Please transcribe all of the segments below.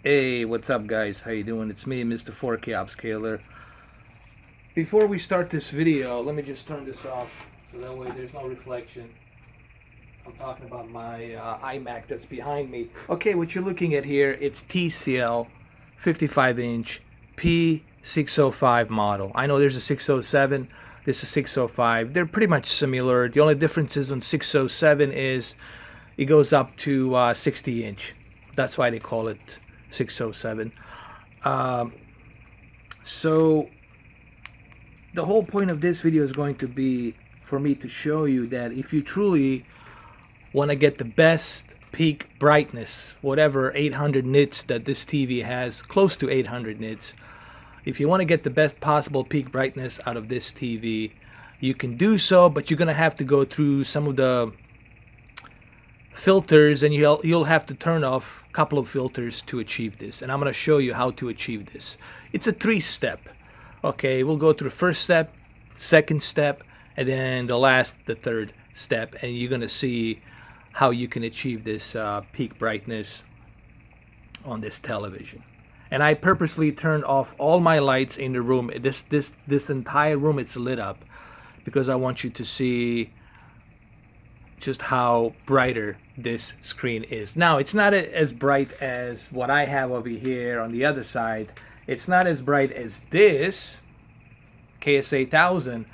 Hey, what's up guys? How you doing? It's me, Mr. 4K Upscaler. Before we start this video, let me just turn this off so that way there's no reflection. I'm talking about my iMac that's behind me. Okay, what you're looking at here, it's TCL 55-inch P605 model. I know there's a 607, this is 605. They're pretty much similar. The only difference is on 607 is it goes up to 60-inch. That's why they call it 607. So the whole point of this video is going to be for me to show you that if you truly want to get the best peak brightness, whatever 800 nits that this TV has, close to 800 nits, if you want to get the best possible peak brightness out of this TV, you can do so, but you're going to have to go through some of the filters, and you'll have to turn off a couple of filters to achieve this, and I'm going to show you how to achieve this. It's a 3-step. Okay, we'll go through the first step, second step, and then the third step, and you're going to see how you can achieve this peak brightness on this television. And I purposely turned off all my lights in the room. This entire room, it's lit up because I want you to see just how brighter this screen is. Now, it's not as bright as what I have over here on the other side. It's not as bright as this KSA 1000,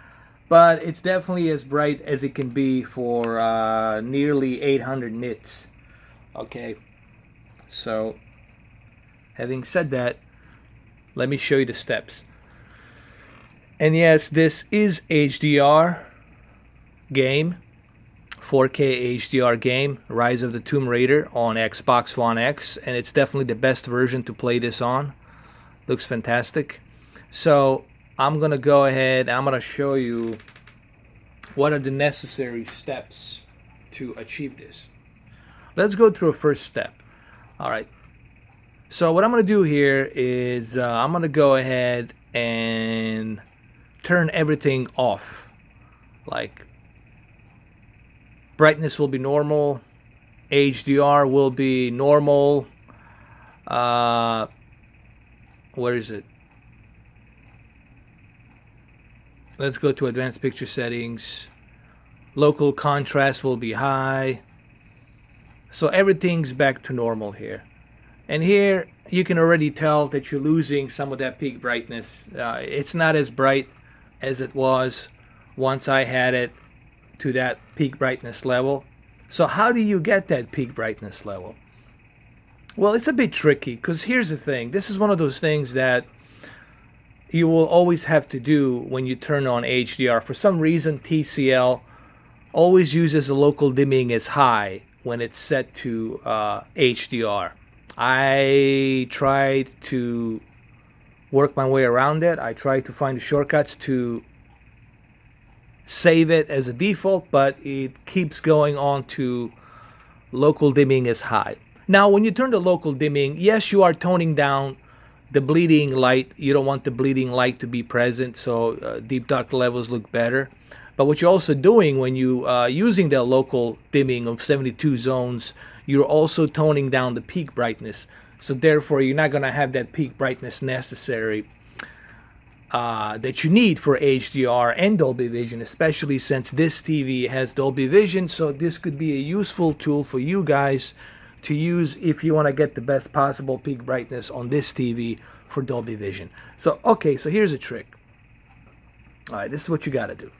but it's definitely as bright as it can be for nearly 800 nits. Okay, so having said that, let me show you the steps. And yes, this is HDR game, 4K HDR game, Rise of the Tomb Raider on Xbox One X, and it's definitely the best version to play this on. Looks fantastic. So I'm gonna go ahead, I'm gonna show you what are the necessary steps to achieve this. Let's go through a first step. All right, so what I'm gonna do here is I'm gonna go ahead and turn everything off. Like, brightness will be normal, HDR will be normal. Where is it? Let's go to advanced picture settings. Local contrast will be high. So everything's back to normal here. And here you can already tell that you're losing some of that peak brightness. It's not as bright as it was once I had it to that peak brightness level. So how do you get that peak brightness level? Well, it's a bit tricky, because here's the thing. This is one of those things that you will always have to do when you turn on HDR. For some reason, TCL always uses the local dimming as high when it's set to HDR. I tried to work my way around it. I tried to find the shortcuts to save it as a default, but it keeps going on to local dimming is high. Now, when you turn the local dimming, yes, you are toning down the bleeding light. You don't want the bleeding light to be present, so deep dark levels look better. But what you're also doing when you using the local dimming of 72 zones, you're also toning down the peak brightness. So therefore, you're not going to have that peak brightness necessary that you need for HDR and Dolby Vision, especially since this TV has Dolby Vision. So this could be a useful tool for you guys to use if you want to get the best possible peak brightness on this TV for Dolby Vision. So, okay, so here's a trick. All right, this is what you got to do.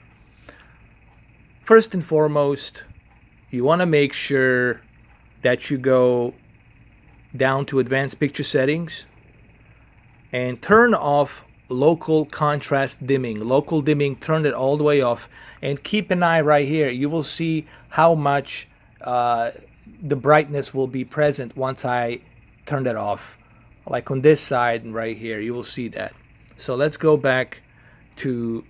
First and foremost, you want to make sure that you go down to advanced picture settings and turn off local contrast dimming. Local dimming, turn it all the way off, and keep an eye right here. You will see how much the brightness will be present once I turn it off. Like on this side and right here, you will see that. So let's go back to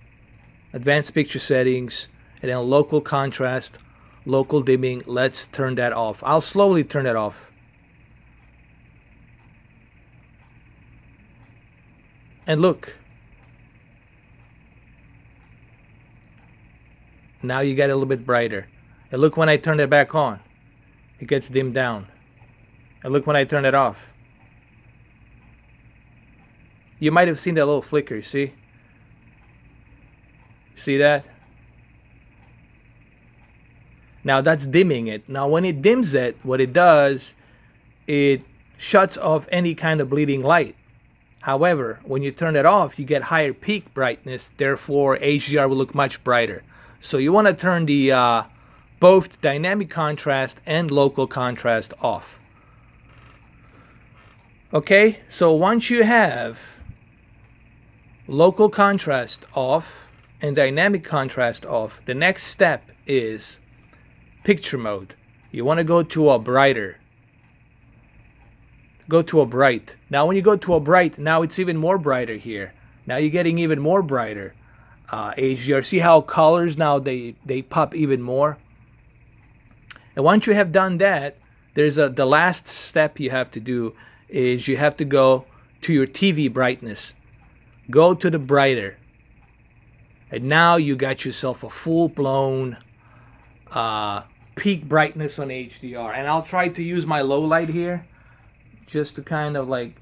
advanced picture settings and then local contrast, local dimming. Let's turn that off. I'll slowly turn it off. And look, now you get a little bit brighter. And look, when I turn it back on, it gets dimmed down. And look when I turn it off, You might have seen that little flicker, see? See that? Now that's dimming it. Now when it dims it, what it does, it shuts off any kind of bleeding light. However, when you turn it off, you get higher peak brightness, therefore HDR will look much brighter. So you want to turn the both dynamic contrast and local contrast off. Okay, so once you have local contrast off and dynamic contrast off, the next step is picture mode. You want to go to a brighter. Go to a bright. Now when you go to a bright, now it's even more brighter here. Now you're getting even more brighter HDR. See how colors now they pop even more? And once you have done that, there's the last step you have to do is you have to go to your TV brightness. Go to the brighter. And now you got yourself a full-blown peak brightness on HDR. And I'll try to use my low light here just to kind of like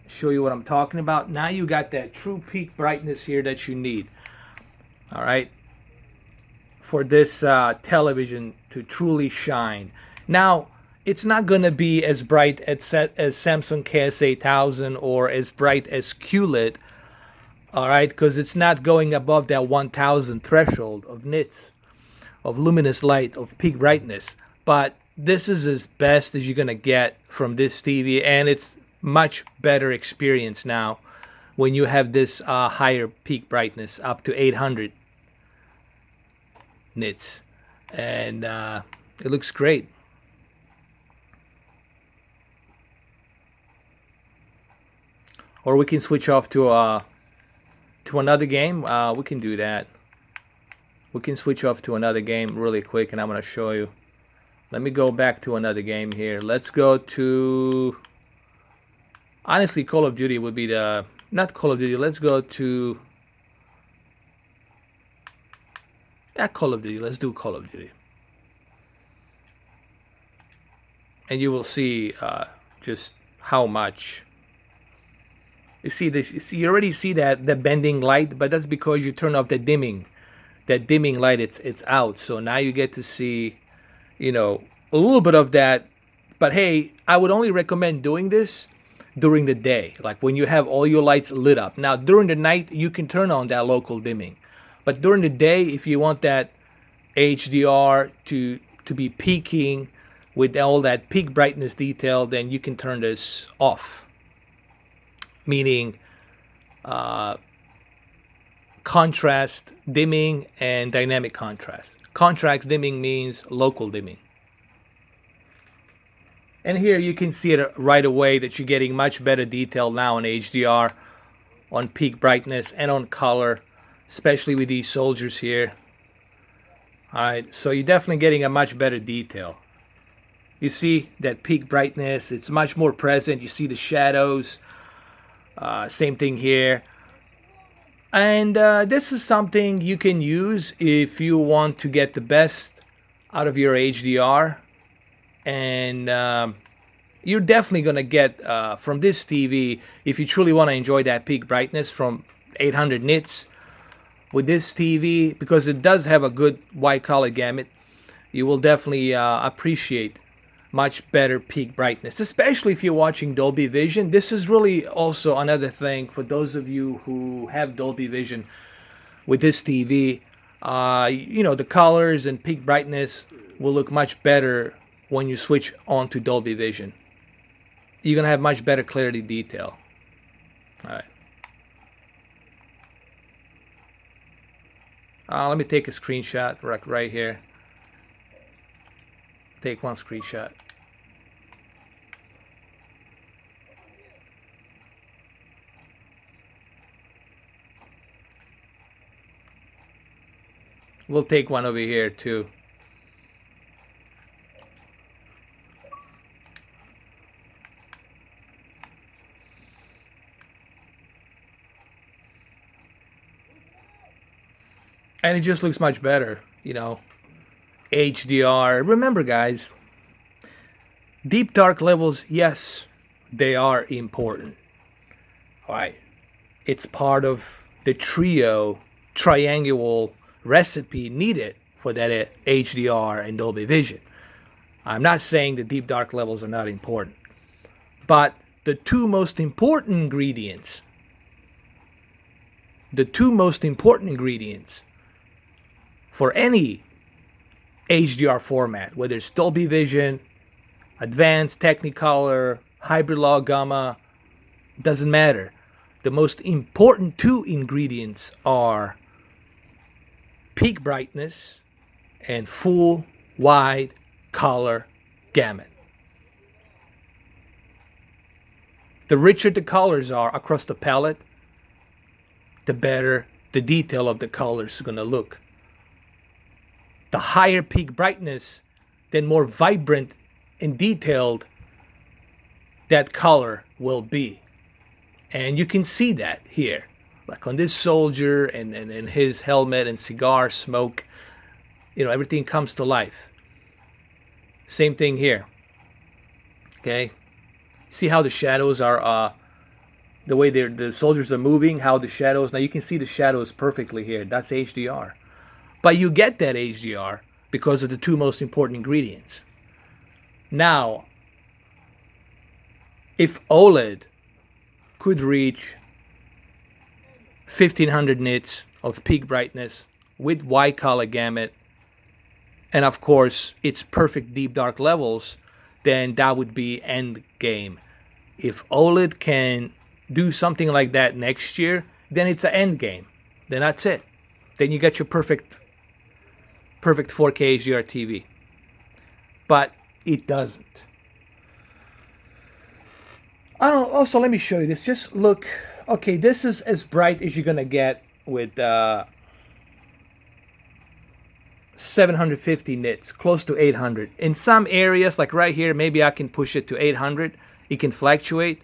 show you what I'm talking about. Now you got that true peak brightness here that you need. All right, for this television to truly shine. Now it's not gonna be as bright as Samsung KS8000 or as bright as QLED. All right, because it's not going above that 1000 threshold of nits, of luminous light, of peak brightness. But this is as best as you're gonna get from this TV, and it's much better experience now when you have this higher peak brightness up to 800 nits, and it looks great. Or we can switch off to another game. We can do that. We can switch off to another game really quick, and I'm gonna show you. Let me go back to another game here. Let's go to, honestly, Call of Duty would be the, not Call of Duty, let's go to, yeah, Call of Duty. Let's do Call of Duty. And you will see just how much. You see this, you already see that the bending light, but that's because you turn off the dimming. That dimming light, it's out. So now you get to see, you know, a little bit of that. But hey, I would only recommend doing this during the day, like when you have all your lights lit up. Now during the night you can turn on that local dimming, but during the day, if you want that HDR to be peaking with all that peak brightness detail, then you can turn this off, meaning contrast dimming and dynamic contrast. Contrast dimming means local dimming. And here you can see it right away that you're getting much better detail now on HDR, on peak brightness, and on color, especially with these soldiers here. Alright, so you're definitely getting a much better detail. You see that peak brightness, it's much more present. You see the shadows. Same thing here. And this is something you can use if you want to get the best out of your HDR. And you're definitely going to get from this TV, if you truly want to enjoy that peak brightness from 800 nits with this TV, because it does have a good wide color gamut, you will definitely appreciate much better peak brightness, especially if you're watching Dolby Vision. This is really also another thing for those of you who have Dolby Vision with this TV. You know, the colors and peak brightness will look much better when you switch on to Dolby Vision. You're gonna have much better clarity detail. All right. Let me take a screenshot right here. Take one screenshot. We'll take one over here too. And it just looks much better, you know. HDR. Remember, guys, deep dark levels, yes, they are important. All right. it's part of the trio triangular recipe needed for that HDR and Dolby Vision. I'm not saying the deep dark levels are not important, but the two most important ingredients for any HDR format, whether it's Dolby Vision, Advanced, Technicolor, Hybrid Law, Gamma, doesn't matter. The most important two ingredients are peak brightness and full wide color gamut. The richer the colors are across the palette, the better the detail of the colors is going to look. The higher peak brightness, then more vibrant and detailed that color will be. And you can see that here, like on this soldier and his helmet and cigar smoke. You know, everything comes to life. Same thing here. Okay, see how the shadows are, the way the soldiers are moving, how the shadows, now you can see the shadows perfectly here. That's HDR. But you get that HDR because of the two most important ingredients. Now, if OLED could reach 1500 nits of peak brightness with wide color gamut, and of course its perfect deep dark levels, then that would be end game. If OLED can do something like that next year, then it's an end game. Then that's it. Then you get your perfect 4K HDR TV. But it doesn't. I don't. Also, let me show you this. Just look. Okay, this is as bright as you're gonna get with 750 nits, close to 800. In some areas, like right here, maybe I can push it to 800. It can fluctuate,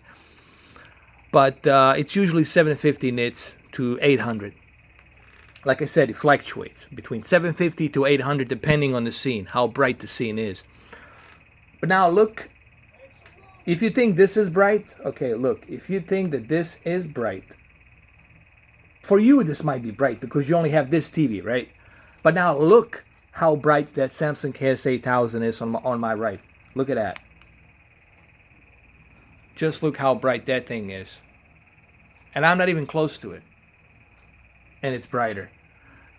but it's usually 750 nits to 800. Like I said, it fluctuates between 750 to 800 depending on the scene, how bright the scene is. But now look, if you think this is bright, okay, look, if you think that this is bright, for you this might be bright because you only have this TV, right? But now look how bright that Samsung KS8000 is on my right. Look at that. Just look how bright that thing is. And I'm not even close to it. And it's brighter.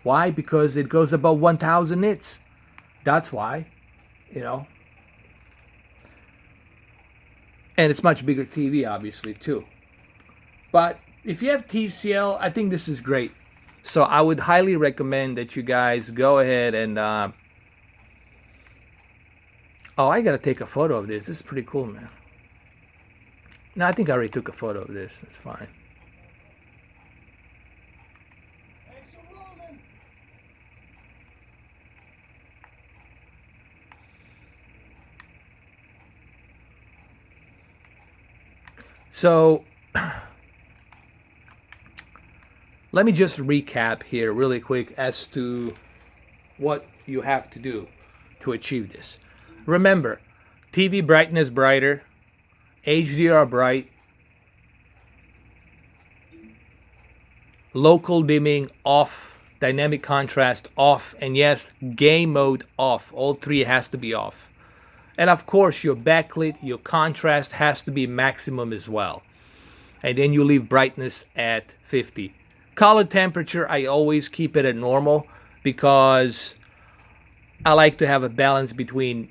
Why? Because it goes above 1000 nits. That's why, you know. And it's much bigger TV, obviously, too. But if you have TCL, I think this is great. So I would highly recommend that you guys go ahead and... oh, I got to take a photo of this. This is pretty cool, man. No, I think I already took a photo of this. That's fine. So, let me just recap here really quick as to what you have to do to achieve this. Remember, TV brightness brighter, HDR bright, local dimming off, dynamic contrast off, and yes, game mode off. All three has to be off. And of course, your backlit, your contrast has to be maximum as well. And then you leave brightness at 50. Color temperature, I always keep it at normal because I like to have a balance between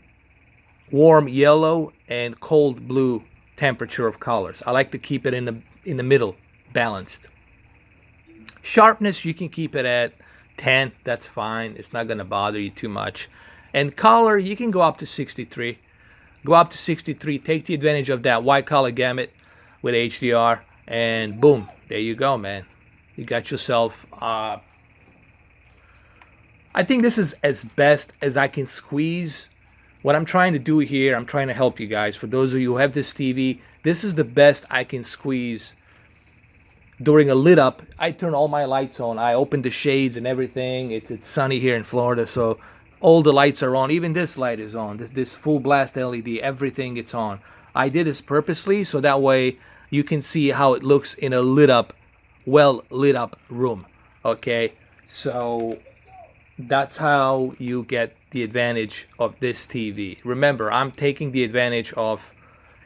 warm yellow and cold blue temperature of colors. I like to keep it in the middle, balanced. Sharpness, you can keep it at 10. That's fine. It's not going to bother you too much. And color, you can go up to 63. Go up to 63. Take the advantage of that wide color gamut with HDR. And boom, there you go, man. You got yourself... I think this is as best as I can squeeze. What I'm trying to do here, I'm trying to help you guys. For those of you who have this TV, this is the best I can squeeze during a lit up. I turn all my lights on. I open the shades and everything. It's sunny here in Florida, so all the lights are on. Even this light is on. This full blast LED, everything it's on. I did this purposely so that way you can see how it looks in a lit up well lit up room. Okay, so that's how you get the advantage of this TV. Remember, I'm taking the advantage of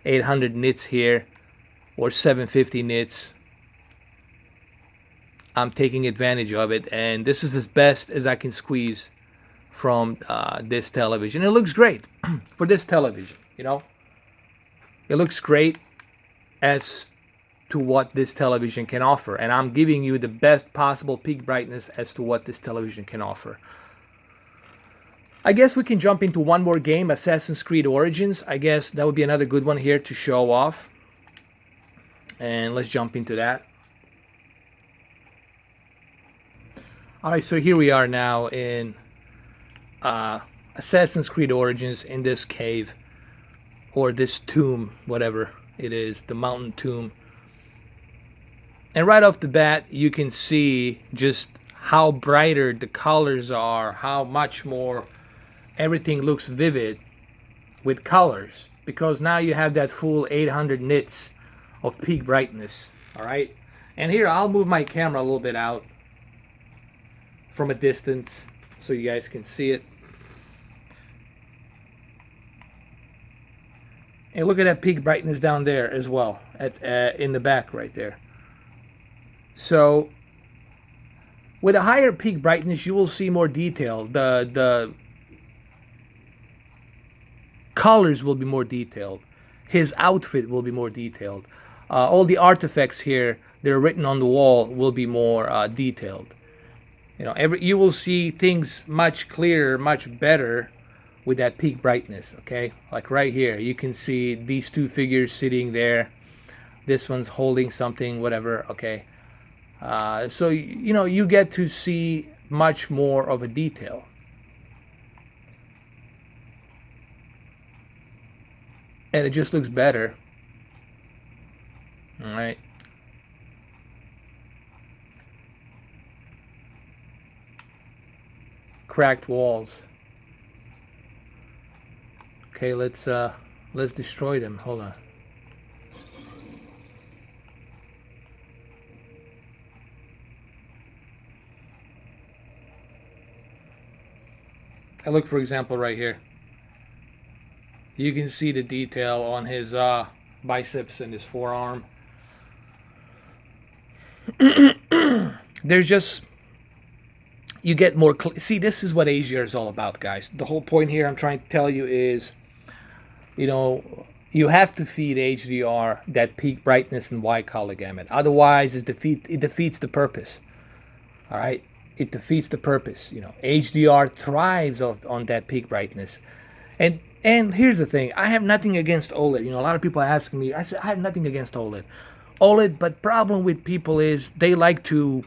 800 nits here or 750 nits. I'm taking advantage of it, and this is as best as I can squeeze from this television. It looks great for this television, you know. It looks great as to what this television can offer, and I'm giving you the best possible peak brightness as to what this television can offer. I guess we can jump into one more game, Assassin's Creed Origins. I guess that would be another good one here to show off. And let's jump into that. Alright, so here we are now in Assassin's Creed Origins in this cave, or this tomb, whatever it is, the mountain tomb. And right off the bat, you can see just how brighter the colors are, how much more everything looks vivid with colors, because now you have that full 800 nits of peak brightness. Alright, and here I'll move my camera a little bit out from a distance so you guys can see it. And look at that peak brightness down there as well, at in the back right there. So with a higher peak brightness, you will see more detail. The colors will be more detailed. His outfit will be more detailed. All the artifacts here, they're written on the wall, will be more detailed. You know, you will see things much clearer, much better with that peak brightness. Okay, like right here, you can see these two figures sitting there. This one's holding something, whatever. Okay, so you know, you get to see much more of a detail. And it just looks better. All right. Cracked walls. Okay, let's destroy them. Hold on. I look, for example, right here. You can see the detail on his biceps and his forearm. There's just, you get more see, this is what HDR is all about, guys. The whole point here I'm trying to tell you is, you know, you have to feed HDR that peak brightness and wide color gamut. Otherwise, it defeats the purpose. All right, it defeats the purpose. You know, HDR thrives on that peak brightness. And here's the thing, I have nothing against OLED. You know, a lot of people are asking me. I said I have nothing against OLED, but problem with people is they like to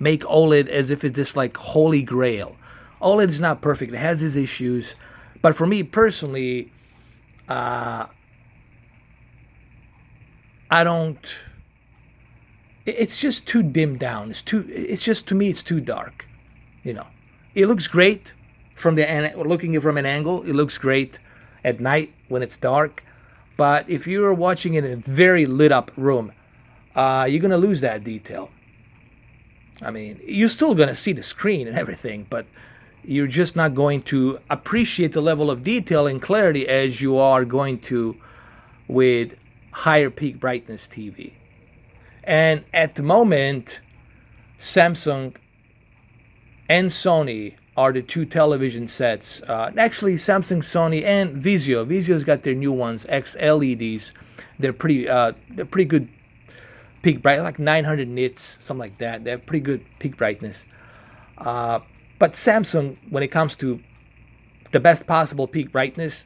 make OLED as if it's this like holy grail. OLED is not perfect. It has its issues. But for me personally, I don't, it's just too dimmed down. It's just, to me, it's too dark. You know, it looks great from looking from an angle. It looks great at night when it's dark. But if you're watching it in a very lit up room, you're going to lose that detail. I mean, you're still going to see the screen and everything, but you're just not going to appreciate the level of detail and clarity as you are going to with higher peak brightness TV. And at the moment, Samsung and Sony are the two television sets. Actually, Samsung, Sony, and Vizio. Vizio's got their new ones, XLEDs. They're pretty good peak bright, like 900 nits, something like that. They have pretty good peak brightness. But Samsung, when it comes to the best possible peak brightness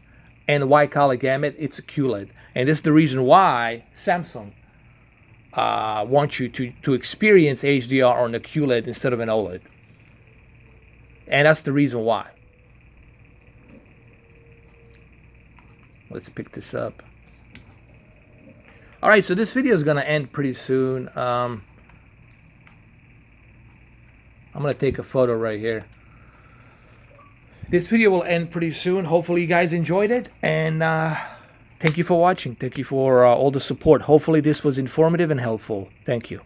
and the wide color gamut, it's a QLED. And this is the reason why Samsung wants you to experience HDR on the QLED instead of an OLED. And that's the reason why. Let's pick this up. Alright, so this video is going to end pretty soon. I'm going to take a photo right here. This video will end pretty soon. Hopefully you guys enjoyed it. And thank you for watching. Thank you for all the support. Hopefully this was informative and helpful. Thank you.